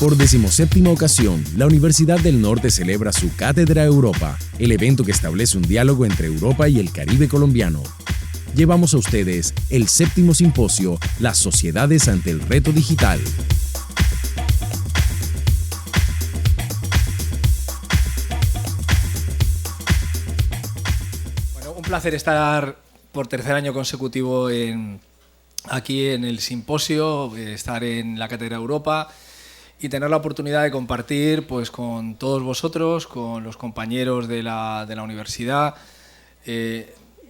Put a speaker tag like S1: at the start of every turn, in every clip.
S1: Por 17ª ocasión, la Universidad del Norte celebra su Cátedra Europa, el evento que establece un diálogo entre Europa y el Caribe colombiano. Llevamos a ustedes el 7º simposio Las sociedades ante el reto digital.
S2: Bueno, un placer estar por tercer año consecutivo aquí en el simposio, estar en la Cátedra Europa y tener la oportunidad de compartir pues, con todos vosotros, con los compañeros de la universidad,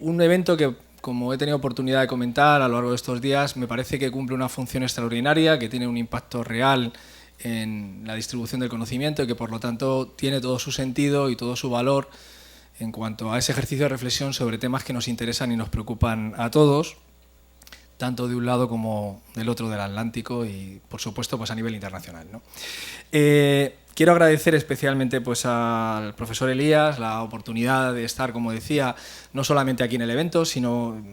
S2: un evento que, como he tenido oportunidad de comentar a lo largo de estos días, me parece que cumple una función extraordinaria, que tiene un impacto real en la distribución del conocimiento y que por lo tanto tiene todo su sentido y todo su valor en cuanto a ese ejercicio de reflexión sobre temas que nos interesan y nos preocupan a todos, tanto de un lado como del otro del Atlántico y, por supuesto, pues a nivel internacional, ¿no? Quiero agradecer especialmente pues, al profesor Elías la oportunidad de estar, como decía, no solamente aquí en el evento, sino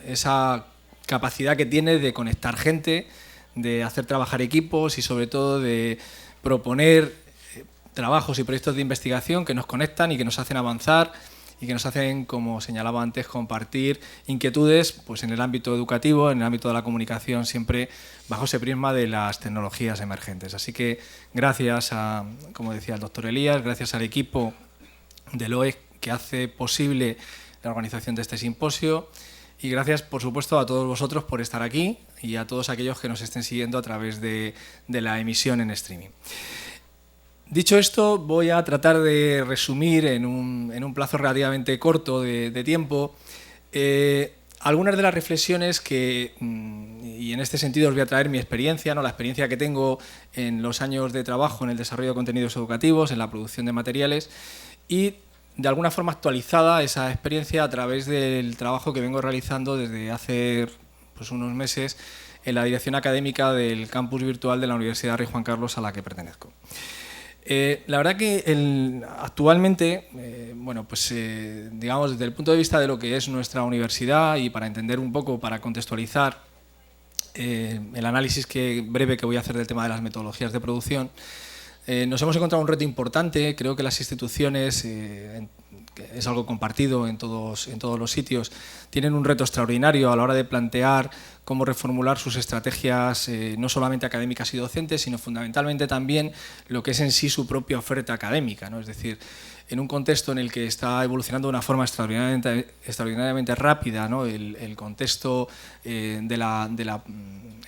S2: esa capacidad que tiene de conectar gente, de hacer trabajar equipos y, sobre todo, de proponer trabajos y proyectos de investigación que nos conectan y que nos hacen avanzar y que nos hacen, como señalaba antes, compartir inquietudes pues, en el ámbito educativo, en el ámbito de la comunicación, siempre bajo ese prisma de las tecnologías emergentes. Así que gracias a, como decía el doctor Elías, gracias al equipo del OEC que hace posible la organización de este simposio y gracias, por supuesto, a todos vosotros por estar aquí y a todos aquellos que nos estén siguiendo a través de la emisión en streaming. Dicho esto, voy a tratar de resumir en un plazo relativamente corto de tiempo algunas de las reflexiones que, y en este sentido os voy a traer mi experiencia, ¿no? La experiencia que tengo en los años de trabajo en el desarrollo de contenidos educativos, en la producción de materiales y de alguna forma actualizada esa experiencia a través del trabajo que vengo realizando desde hace pues, unos meses en la dirección académica del campus virtual de la Universidad Rey Juan Carlos a la que pertenezco. La verdad que actualmente, bueno, pues, digamos, desde el punto de vista de lo que es nuestra universidad y para entender un poco, para contextualizar el análisis breve que voy a hacer del tema de las metodologías de producción, nos hemos encontrado un reto importante. Creo que las instituciones, es algo compartido en todos los sitios, tienen un reto extraordinario a la hora de plantear cómo reformular sus estrategias no solamente académicas y docentes, sino fundamentalmente también lo que es en sí su propia oferta académica, ¿no? Es decir, en un contexto en el que está evolucionando de una forma extraordinariamente rápida, ¿no? el contexto de la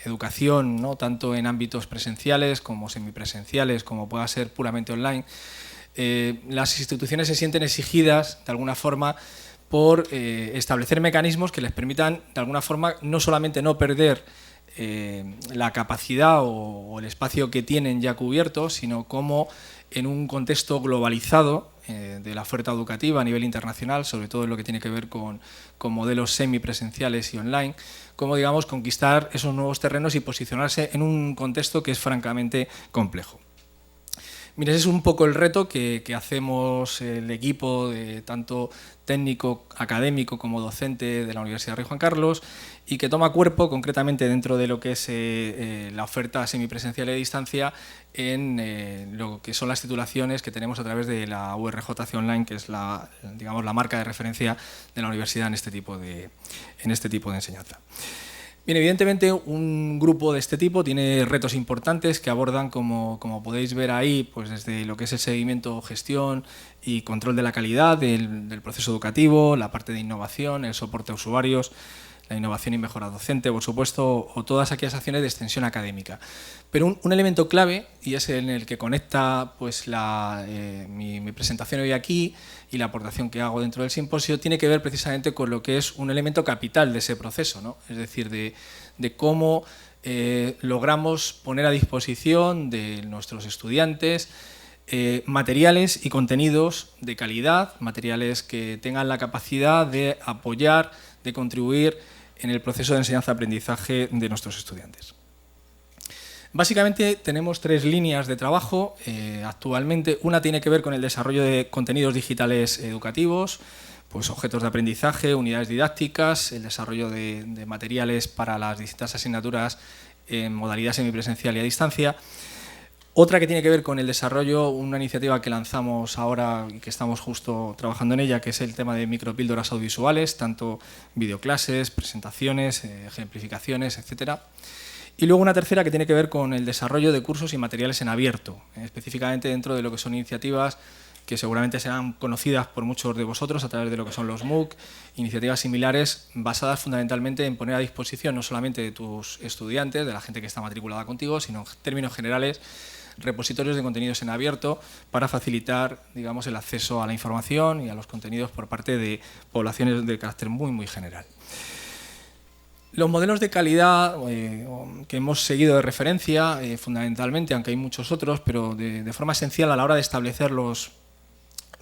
S2: educación, ¿no? Tanto en ámbitos presenciales como semipresenciales, como pueda ser puramente online, las instituciones se sienten exigidas, de alguna forma, por establecer mecanismos que les permitan, de alguna forma, no solamente no perder la capacidad o el espacio que tienen ya cubierto, sino cómo en un contexto globalizado de la oferta educativa a nivel internacional, sobre todo en lo que tiene que ver con modelos semipresenciales y online, cómo, digamos, conquistar esos nuevos terrenos y posicionarse en un contexto que es francamente complejo. Mira, ese es un poco el reto que hacemos el equipo de tanto técnico, académico como docente de la Universidad Rey Juan Carlos y que toma cuerpo concretamente dentro de lo que es la oferta semipresencial y a distancia en lo que son las titulaciones que tenemos a través de la URJC Online, que es digamos, la marca de referencia de la universidad en este tipo de enseñanza. Bien, evidentemente un grupo de este tipo tiene retos importantes que abordan, como podéis ver ahí, pues desde lo que es el seguimiento, gestión y control de la calidad del proceso educativo, la parte de innovación, el soporte a usuarios, la innovación y mejora docente, por supuesto, o todas aquellas acciones de extensión académica. Pero un elemento clave, y es en el que conecta pues, mi presentación hoy aquí y la aportación que hago dentro del simposio, tiene que ver precisamente con lo que es un elemento capital de ese proceso, ¿no? Es decir, de cómo logramos poner a disposición de nuestros estudiantes materiales y contenidos de calidad, materiales que tengan la capacidad de apoyar, de contribuir en el proceso de enseñanza-aprendizaje de nuestros estudiantes. Básicamente tenemos tres líneas de trabajo actualmente. Una tiene que ver con el desarrollo de contenidos digitales educativos, pues objetos de aprendizaje, unidades didácticas, el desarrollo de materiales para las distintas asignaturas en modalidad semipresencial y a distancia. Otra que tiene que ver con el desarrollo, una iniciativa que lanzamos ahora y que estamos justo trabajando en ella, que es el tema de micropíldoras audiovisuales, tanto videoclases, presentaciones, ejemplificaciones, etcétera. Y luego una tercera que tiene que ver con el desarrollo de cursos y materiales en abierto, específicamente dentro de lo que son iniciativas que seguramente serán conocidas por muchos de vosotros a través de lo que son los MOOC, iniciativas similares basadas fundamentalmente en poner a disposición no solamente de tus estudiantes, de la gente que está matriculada contigo, sino en términos generales repositorios de contenidos en abierto para facilitar, digamos, el acceso a la información y a los contenidos por parte de poblaciones de carácter muy general. Los modelos de calidad que hemos seguido de referencia, fundamentalmente, aunque hay muchos otros, pero de forma esencial a la hora de establecer los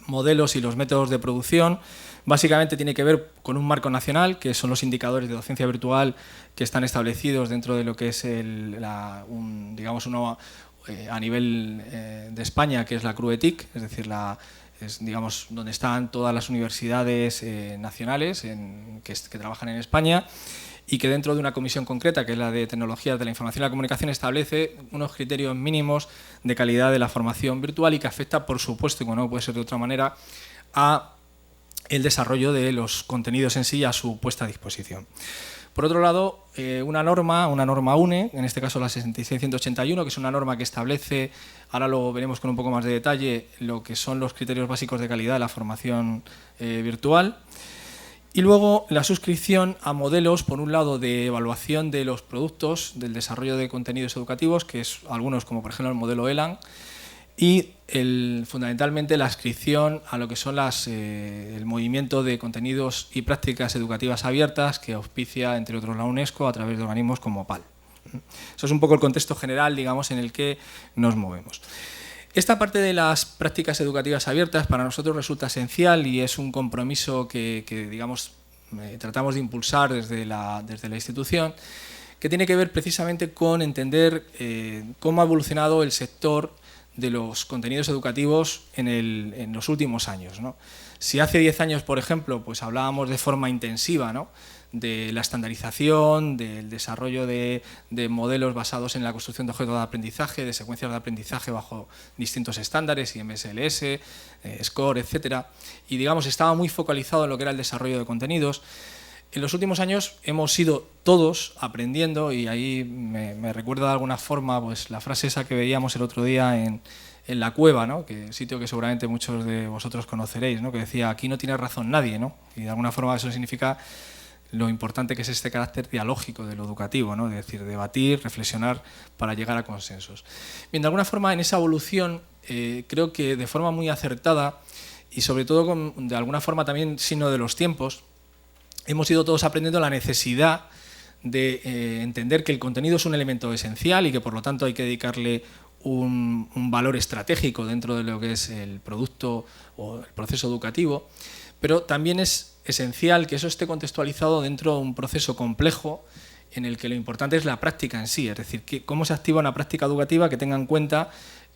S2: modelos y los métodos de producción, básicamente tiene que ver con un marco nacional, que son los indicadores de docencia virtual que están establecidos dentro de lo que es digamos uno a nivel de España, que es la CRUETIC, es decir, digamos, donde están todas las universidades nacionales que trabajan en España, y que dentro de una comisión concreta, que es la de Tecnologías de la Información y la Comunicación, establece unos criterios mínimos de calidad de la formación virtual y que afecta, por supuesto, y como no puede ser de otra manera, a el desarrollo de los contenidos en sí y a su puesta a disposición. Por otro lado, una norma UNE, en este caso la 66181, que es una norma que establece, ahora lo veremos con un poco más de detalle, lo que son los criterios básicos de calidad de la formación virtual. Y luego la suscripción a modelos, por un lado, de evaluación de los productos, del desarrollo de contenidos educativos, que es algunos como por ejemplo el modelo ELAN, y fundamentalmente la adscripción a lo que son el movimiento de contenidos y prácticas educativas abiertas que auspicia, entre otros, la UNESCO a través de organismos como PAL. Eso es un poco el contexto general, digamos, en el que nos movemos. Esta parte de las prácticas educativas abiertas para nosotros resulta esencial y es un compromiso que digamos, tratamos de impulsar desde la institución, que tiene que ver precisamente con entender cómo ha evolucionado el sector de los contenidos educativos en los últimos años, ¿no? Si hace 10 años, por ejemplo, pues hablábamos de forma intensiva, ¿no?, de la estandarización, del desarrollo de modelos basados en la construcción de objetos de aprendizaje, de secuencias de aprendizaje bajo distintos estándares, IMSLS, SCORE, etcétera, y digamos estaba muy focalizado en lo que era el desarrollo de contenidos. En los últimos años hemos ido todos aprendiendo, y ahí me recuerda de alguna forma pues la frase esa que veíamos el otro día en La Cueva, ¿no?, que sitio que seguramente muchos de vosotros conoceréis, ¿no?, que decía aquí no tiene razón nadie, ¿no?, y de alguna forma eso significa lo importante que es este carácter dialógico de lo educativo, ¿no?, es decir, debatir, reflexionar para llegar a consensos. Bien, de alguna forma en esa evolución creo que de forma muy acertada y sobre todo de alguna forma también signo de los tiempos, hemos ido todos aprendiendo la necesidad de entender que el contenido es un elemento esencial y que por lo tanto hay que dedicarle un valor estratégico dentro de lo que es el producto o el proceso educativo, pero también es esencial que eso esté contextualizado dentro de un proceso complejo en el que lo importante es la práctica en sí, es decir, cómo se activa una práctica educativa que tenga en cuenta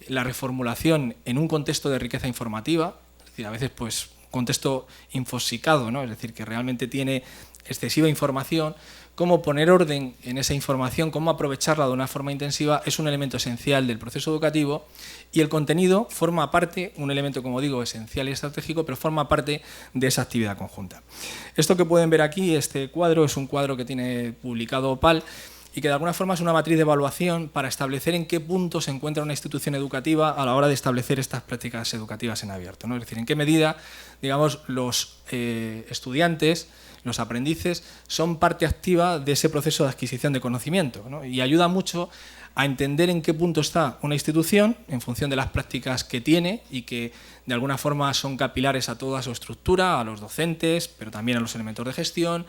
S2: la reformulación en un contexto de riqueza informativa, es decir, a veces pues contexto infosicado, ¿no?, es decir, que realmente tiene excesiva información, cómo poner orden en esa información, cómo aprovecharla de una forma intensiva, es un elemento esencial del proceso educativo, y el contenido forma parte, un elemento, como digo, esencial y estratégico, pero forma parte de esa actividad conjunta. Esto que pueden ver aquí, este cuadro, es un cuadro que tiene publicado PAL y que de alguna forma es una matriz de evaluación para establecer en qué punto se encuentra una institución educativa a la hora de establecer estas prácticas educativas en abierto, ¿no? Es decir, en qué medida, digamos, los estudiantes, los aprendices, son parte activa de ese proceso de adquisición de conocimiento, ¿no? Y ayuda mucho a entender en qué punto está una institución en función de las prácticas que tiene y que de alguna forma son capilares a toda su estructura, a los docentes, pero también a los elementos de gestión,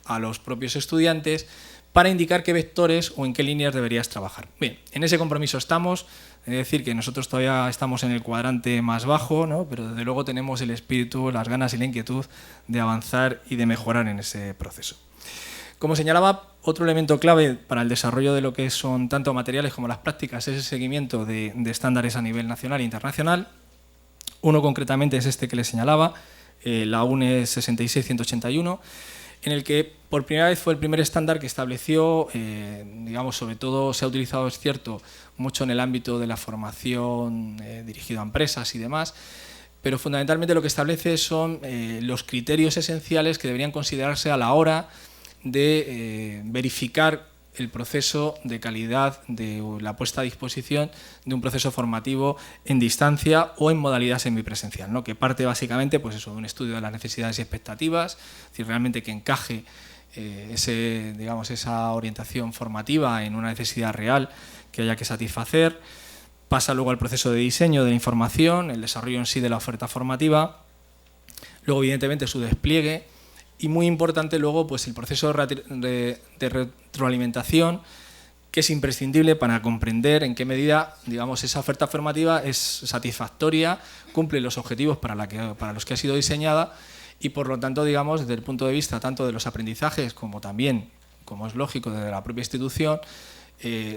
S2: a los propios estudiantes, para indicar qué vectores o en qué líneas deberías trabajar. Bien, en ese compromiso estamos, es decir, que nosotros todavía estamos en el cuadrante más bajo, ¿no?, pero desde luego tenemos el espíritu, las ganas y la inquietud de avanzar y de mejorar en ese proceso. Como señalaba, otro elemento clave para el desarrollo de lo que son tanto materiales como las prácticas es el seguimiento de estándares a nivel nacional e internacional. Uno concretamente es este que les señalaba, la UNE 66181, en el que por primera vez fue el primer estándar que estableció, digamos, sobre todo se ha utilizado, es cierto, mucho en el ámbito de la formación dirigido a empresas y demás, pero fundamentalmente lo que establece son los criterios esenciales que deberían considerarse a la hora de verificar el proceso de calidad de la puesta a disposición de un proceso formativo en distancia o en modalidad semipresencial, ¿no? Que parte básicamente pues eso, de un estudio de las necesidades y expectativas, es decir, realmente que encaje esa orientación formativa en una necesidad real que haya que satisfacer. Pasa luego al proceso de diseño de la información, el desarrollo en sí de la oferta formativa, luego evidentemente su despliegue, y muy importante luego pues el proceso de retroalimentación, que es imprescindible para comprender en qué medida, digamos, esa oferta formativa es satisfactoria, cumple los objetivos para los que ha sido diseñada y por lo tanto, digamos, desde el punto de vista tanto de los aprendizajes como también, como es lógico, desde la propia institución,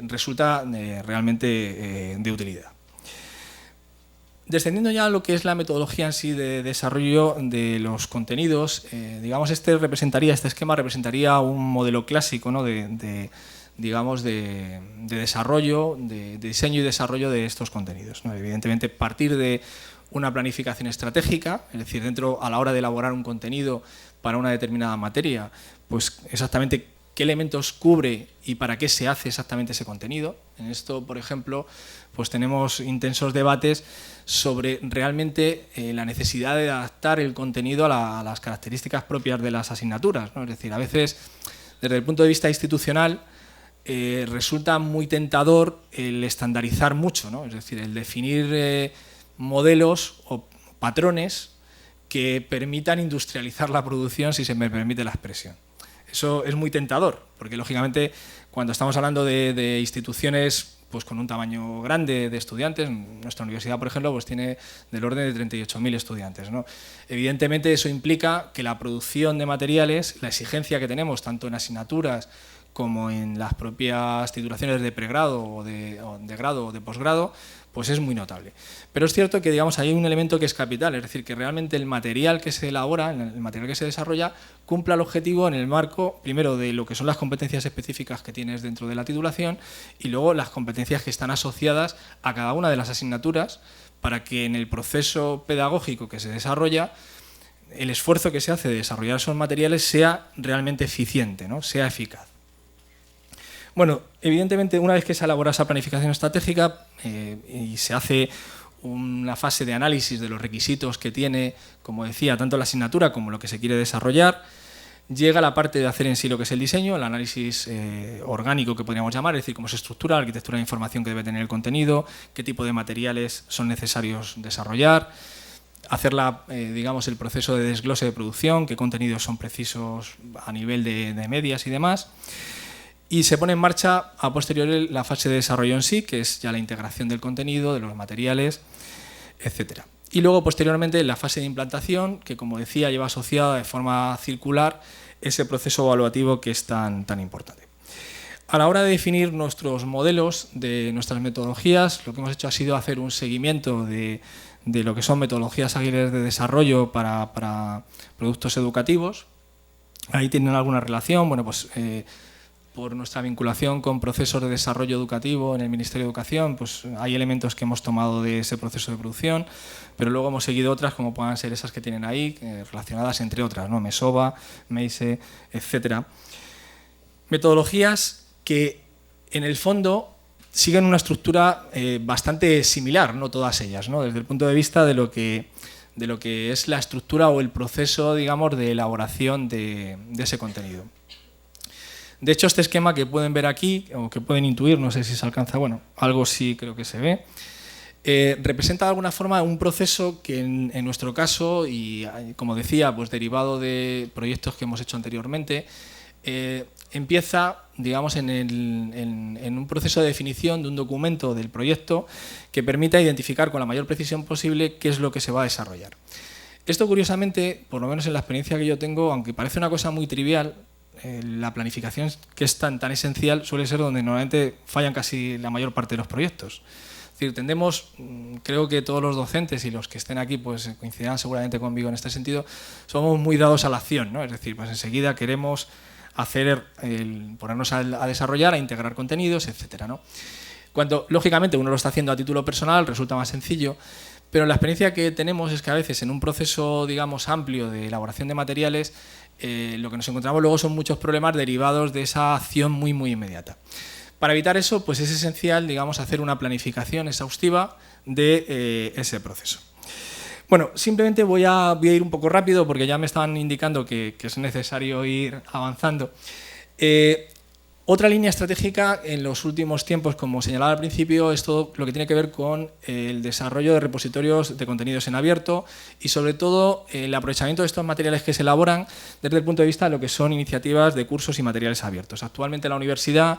S2: resulta realmente de utilidad. Descendiendo ya a lo que es la metodología en sí de desarrollo de los contenidos, digamos, este esquema representaría un modelo clásico, ¿no? de desarrollo, de diseño y desarrollo de estos contenidos, ¿no? Evidentemente, partir de una planificación estratégica, es decir, a la hora de elaborar un contenido para una determinada materia, pues exactamente qué elementos cubre y para qué se hace exactamente ese contenido. En esto, por ejemplo, pues tenemos intensos debates sobre realmente la necesidad de adaptar el contenido a las características propias de las asignaturas, ¿no? Es decir, a veces, desde el punto de vista institucional, resulta muy tentador el estandarizar mucho, ¿no? Es decir, el definir modelos o patrones que permitan industrializar la producción, si se me permite la expresión. Eso es muy tentador, porque lógicamente cuando estamos hablando de instituciones pues con un tamaño grande de estudiantes, nuestra universidad, por ejemplo, pues tiene del orden de 38.000 estudiantes, ¿no? Evidentemente eso implica que la producción de materiales, la exigencia que tenemos tanto en asignaturas como en las propias titulaciones de pregrado o de grado o de posgrado, pues es muy notable. Pero es cierto que, digamos, hay un elemento que es capital, es decir, que realmente el material que se elabora, el material que se desarrolla, cumpla el objetivo en el marco, primero, de lo que son las competencias específicas que tienes dentro de la titulación y luego las competencias que están asociadas a cada una de las asignaturas para que en el proceso pedagógico que se desarrolla el esfuerzo que se hace de desarrollar esos materiales sea realmente eficiente, ¿no? Sea eficaz. Bueno, evidentemente, una vez que se elabora esa planificación estratégica y se hace una fase de análisis de los requisitos que tiene, como decía, tanto la asignatura como lo que se quiere desarrollar, llega la parte de hacer en sí lo que es el diseño, el análisis orgánico que podríamos llamar, es decir, cómo se estructura, la arquitectura de información que debe tener el contenido, qué tipo de materiales son necesarios desarrollar, hacer digamos, el proceso de desglose de producción, qué contenidos son precisos a nivel de medias y demás. Y se pone en marcha a posteriori la fase de desarrollo en sí, que es ya la integración del contenido, de los materiales, etc. Y luego, posteriormente, la fase de implantación, que, como decía, lleva asociada de forma circular ese proceso evaluativo que es tan importante. A la hora de definir nuestros modelos, de nuestras metodologías, lo que hemos hecho ha sido hacer un seguimiento de lo que son metodologías ágiles de desarrollo para productos educativos. Ahí tienen alguna relación, bueno, pues por nuestra vinculación con procesos de desarrollo educativo en el Ministerio de Educación, pues hay elementos que hemos tomado de ese proceso de producción, pero luego hemos seguido otras como puedan ser esas que tienen ahí, relacionadas entre otras, ¿no? MESOBA, MEISE, etc. Metodologías que en el fondo siguen una estructura bastante similar, no todas ellas, ¿no? Desde el punto de vista de lo que es la estructura o el proceso, digamos, de elaboración de ese contenido. De hecho, este esquema que pueden ver aquí, o que pueden intuir, no sé si se alcanza, bueno, algo sí creo que se ve, representa de alguna forma un proceso que en nuestro caso, y como decía, pues derivado de proyectos que hemos hecho anteriormente, empieza, digamos, en un proceso de definición de un documento del proyecto que permita identificar con la mayor precisión posible qué es lo que se va a desarrollar. Esto, curiosamente, por lo menos en la experiencia que yo tengo, aunque parece una cosa muy trivial, la planificación, que es tan esencial, suele ser donde normalmente fallan casi la mayor parte de los proyectos. Es decir, tendemos, creo que todos los docentes y los que estén aquí pues coincidirán seguramente conmigo en este sentido, somos muy dados a la acción, ¿no? Es decir, pues enseguida queremos ponernos a desarrollar, a integrar contenidos, etcétera, ¿no? Cuando, lógicamente, uno lo está haciendo a título personal, resulta más sencillo, pero la experiencia que tenemos es que a veces en un proceso, digamos, amplio de elaboración de materiales, lo que nos encontramos luego son muchos problemas derivados de esa acción muy, muy inmediata. Para evitar eso, pues es esencial, digamos, hacer una planificación exhaustiva de ese proceso. Bueno, simplemente voy a ir un poco rápido porque ya me estaban indicando que es necesario ir avanzando. Otra línea estratégica en los últimos tiempos, como señalaba al principio, es todo lo que tiene que ver con el desarrollo de repositorios de contenidos en abierto y, sobre todo, el aprovechamiento de estos materiales que se elaboran desde el punto de vista de lo que son iniciativas de cursos y materiales abiertos. Actualmente la universidad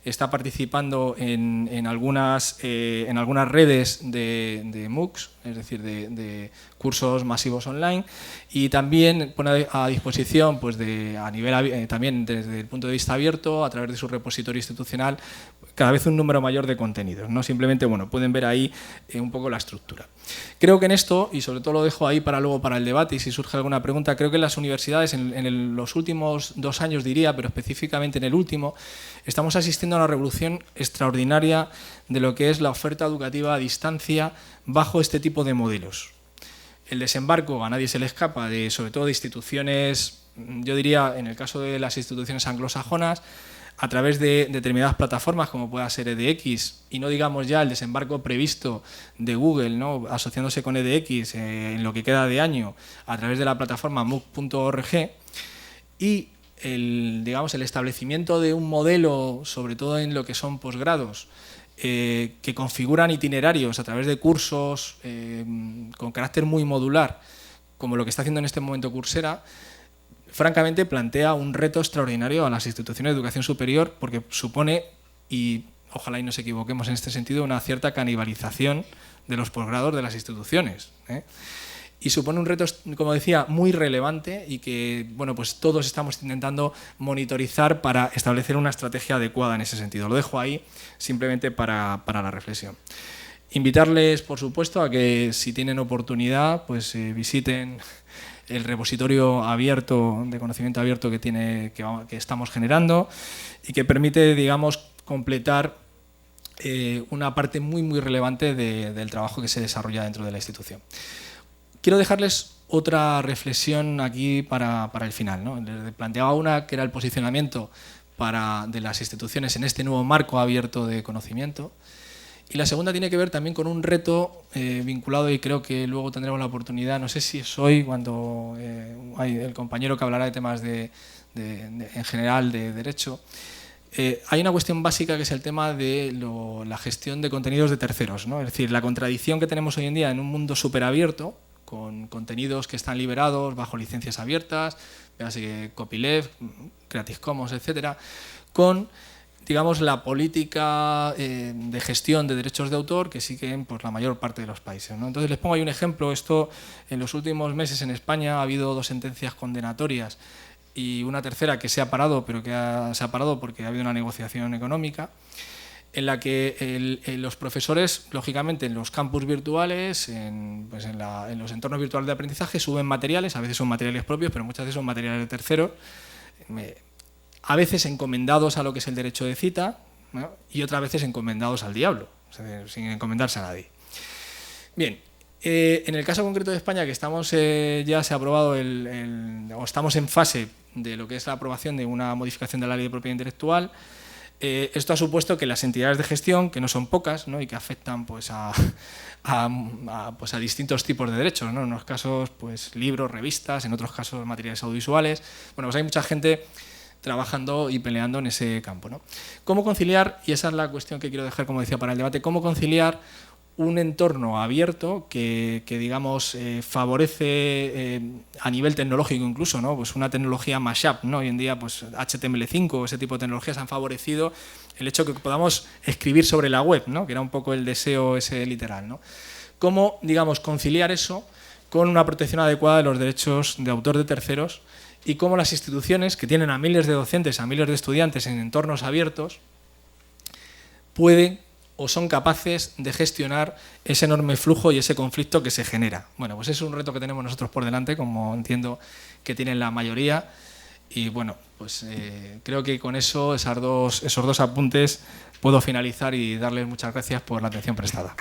S2: está participando en algunas redes de MOOCs, es decir, de cursos masivos online, y también pone a disposición, pues también desde el punto de vista abierto, a través de su repositorio institucional, cada vez un número mayor de contenidos, ¿no? Simplemente, bueno, pueden ver ahí un poco la estructura. Creo que en esto, y sobre todo lo dejo ahí para luego para el debate y si surge alguna pregunta, creo que en las universidades en los últimos 2 años diría, pero específicamente en el último, estamos asistiendo a una revolución extraordinaria de lo que es la oferta educativa a distancia bajo este tipo de modelos. El desembarco a nadie se le escapa, sobre todo de instituciones, yo diría en el caso de las instituciones anglosajonas, a través de determinadas plataformas como pueda ser edX, y no digamos ya el desembarco previsto de Google, ¿no? Asociándose con edX en lo que queda de año a través de la plataforma mooc.org, y el establecimiento de un modelo, sobre todo en lo que son posgrados, que configuran itinerarios a través de cursos con carácter muy modular, como lo que está haciendo en este momento Coursera, francamente plantea un reto extraordinario a las instituciones de educación superior porque supone, y ojalá y nos equivoquemos en este sentido, una cierta canibalización de los posgrados de las instituciones, ¿eh? Y supone un reto, como decía, muy relevante y que, bueno, pues todos estamos intentando monitorizar para establecer una estrategia adecuada en ese sentido. Lo dejo ahí simplemente para la reflexión. Invitarles, por supuesto, a que si tienen oportunidad, pues visiten el repositorio abierto, de conocimiento abierto que estamos generando y que permite, digamos, completar una parte muy, muy relevante del trabajo que se desarrolla dentro de la institución. Quiero dejarles otra reflexión aquí para el final, ¿no? Les planteaba una que era el posicionamiento de las instituciones en este nuevo marco abierto de conocimiento. Y la segunda tiene que ver también con un reto vinculado, y creo que luego tendremos la oportunidad, no sé si es hoy, cuando hay el compañero que hablará de temas en general de derecho. Hay una cuestión básica que es el tema de la gestión de contenidos de terceros, ¿no? Es decir, la contradicción que tenemos hoy en día en un mundo superabierto, con contenidos que están liberados bajo licencias abiertas, copyleft, Creative Commons, etcétera, con, digamos, la política de gestión de derechos de autor que siguen por la mayor parte de los países, ¿no? Entonces les pongo ahí un ejemplo. Esto, en los últimos meses en España ha habido 2 sentencias condenatorias y una tercera que se ha parado, pero se ha parado porque ha habido una negociación económica, en la que los profesores, lógicamente, en los campus virtuales, en los entornos virtuales de aprendizaje, suben materiales, a veces son materiales propios, pero muchas veces son materiales de terceros, a veces encomendados a lo que es el derecho de cita, ¿no? Y otras veces encomendados al diablo, o sea, sin encomendarse a nadie. Bien, en el caso concreto de España, que estamos ya se ha aprobado o estamos en fase de lo que es la aprobación de una modificación de la ley de propiedad intelectual. Esto ha supuesto que las entidades de gestión, que no son pocas, ¿no? Y que afectan pues a distintos tipos de derechos, ¿no? En unos casos pues libros, revistas, en otros casos materiales audiovisuales. Bueno, pues hay mucha gente trabajando y peleando en ese campo, ¿no? ¿Cómo conciliar? Y esa es la cuestión que quiero dejar, como decía, para el debate. ¿Cómo conciliar un entorno abierto que digamos, favorece a nivel tecnológico incluso, ¿no? Pues una tecnología mashup, ¿no? Hoy en día pues HTML5 o ese tipo de tecnologías han favorecido el hecho de que podamos escribir sobre la web, ¿no? Que era un poco el deseo ese literal, ¿no? ¿Cómo, digamos, conciliar eso con una protección adecuada de los derechos de autor de terceros y cómo las instituciones, que tienen a miles de docentes, a miles de estudiantes en entornos abiertos, pueden o son capaces de gestionar ese enorme flujo y ese conflicto que se genera? Bueno, pues es un reto que tenemos nosotros por delante, como entiendo que tienen la mayoría, Y bueno, pues creo que con eso, esos dos apuntes, puedo finalizar y darles muchas gracias por la atención prestada.